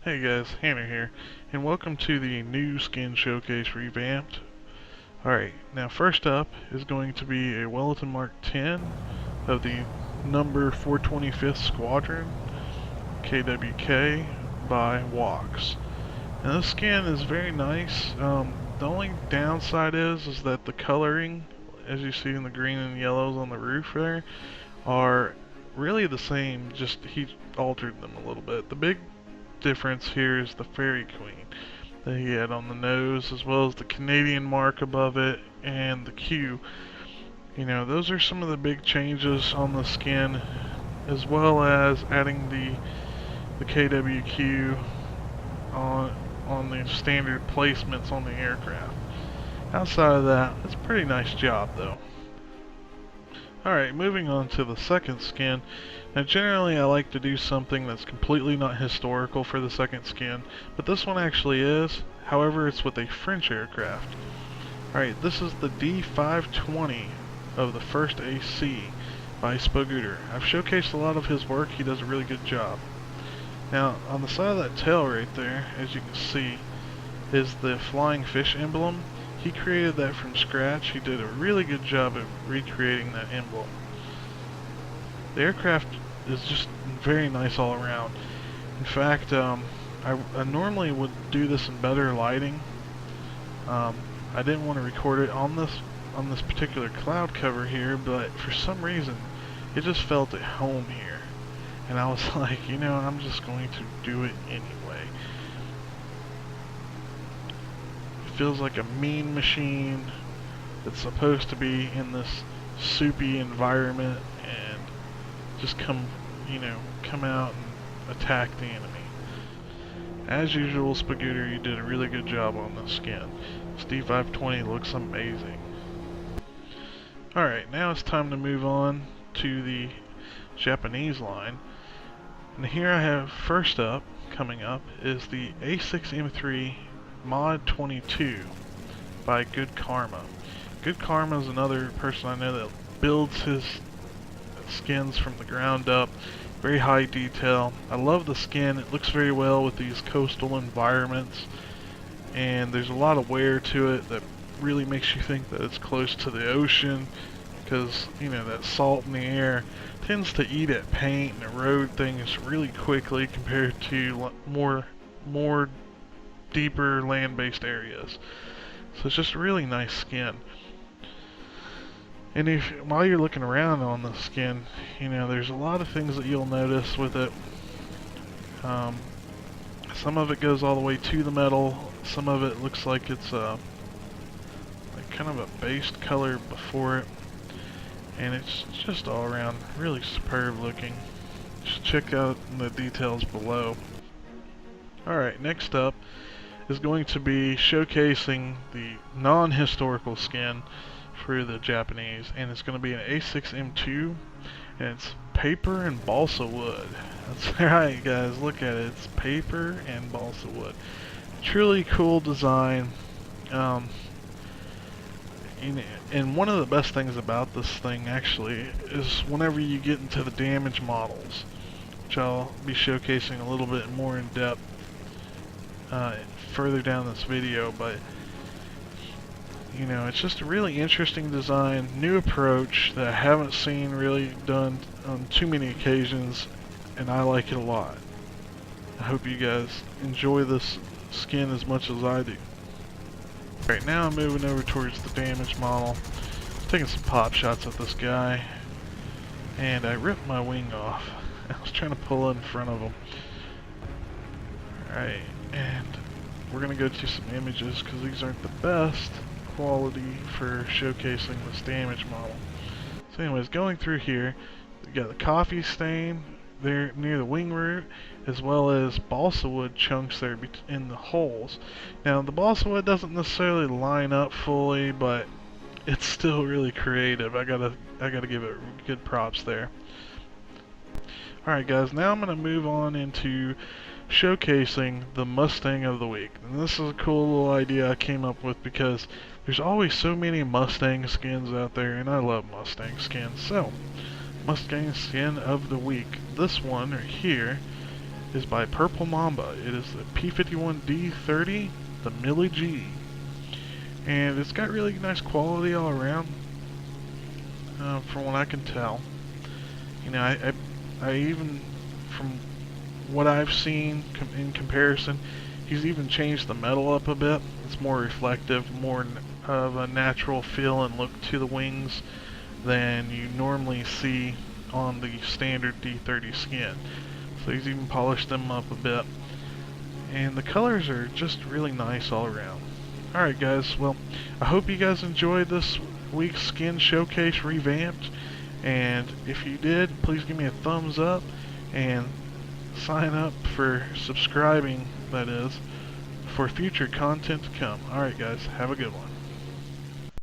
Hey guys, Hanor here, and welcome to the new skin showcase Revamped. Alright, now first up is going to be a Wellington Mk10 of the number 425th Squadron, KWK, by Wax. Now this skin is very nice. The only downside is that the coloring, as you see in the green and yellows on the roof there, are really the same, just he altered them a little bit. The big difference here is the Fairy Queen that he had on the nose, as well as the Canadian mark above it and the Q. You know, those are some of the big changes on the skin, as well as adding the KWQ on the standard placements on the aircraft. Outside of that, it's a pretty nice job though. Alright, moving on to the second skin. Now generally I like to do something that's completely not historical for the second skin, but this one actually is. However, it's with a French aircraft. Alright, this is the D520 of the first AC by Spagooter. I've showcased a lot of his work. He does a really good job. Now, on the side of that tail right there, as you can see, is the flying fish emblem. He created that from scratch. He did a really good job at recreating that emblem. The aircraft is just very nice all around. In fact, I normally would do this in better lighting. I didn't want to record it on this particular cloud cover here, but for some reason it just felt at home here. And I was like, you know, I'm just going to do it anyway. Feels like a mean machine that's supposed to be in this soupy environment and just come out and attack the enemy. As usual, Spagooter, you did a really good job on this skin. This D520 looks amazing. Alright, now it's time to move on to the Japanese line. And here I have, first up, coming up, is the A6M3 Mod 22 by Good Karma. Good Karma is another person I know that builds his skins from the ground up. Very high detail. I love the skin. It looks very well with these coastal environments, and there's a lot of wear to it that really makes you think that it's close to the ocean, because you know that salt in the air tends to eat at paint and erode things really quickly compared to more deeper land-based areas. So it's just a really nice skin. And while you're looking around on the skin, you know, there's a lot of things that you'll notice with it. Some of it goes all the way to the metal. Some of it looks like it's like kind of a based color before it. And it's just all around really superb looking. Just check out the details below. Alright, next up is going to be showcasing the non-historical skin for the Japanese, and it's going to be an A6M2, and it's paper and balsa wood. That's right, guys, look at it. It's paper and balsa wood. Truly cool design. And one of the best things about this thing actually is whenever you get into the damaged models, which I'll be showcasing a little bit more in depth further down this video, but you know, it's just a really interesting design, new approach that I haven't seen really done on too many occasions, and I like it a lot. I hope you guys enjoy this skin as much as I do. Right now I'm moving over towards the damaged model, taking some pop shots at this guy, and I ripped my wing off. I was trying to pull in front of him. Alright, and we're going to go to some images because these aren't the best quality for showcasing this damaged model. So anyways, going through here, we got the coffee stain there near the wing root, as well as balsa wood chunks there in the holes. Now the balsa wood doesn't necessarily line up fully, but it's still really creative. I gotta give it good props there. Alright guys, now I'm gonna move on into showcasing the Mustang of the week. And this is a cool little idea I came up with because there's always so many Mustang skins out there, and I love Mustang skins. So, Mustang skin of the week. This one right here is by Purple Mamba. It is the P51D30, the Millie G. And it's got really nice quality all around, from what I can tell. You know, I even, from what I've seen in comparison, he's even changed the metal up a bit. It's more reflective, more of a natural feel and look to the wings than you normally see on the standard D30 skin. So he's even polished them up a bit. And the colors are just really nice all around. Alright guys, well, I hope you guys enjoyed this week's skin showcase revamped. And if you did, please give me a thumbs up and sign up for subscribing, that is, for future content to come. Alright guys, have a good one.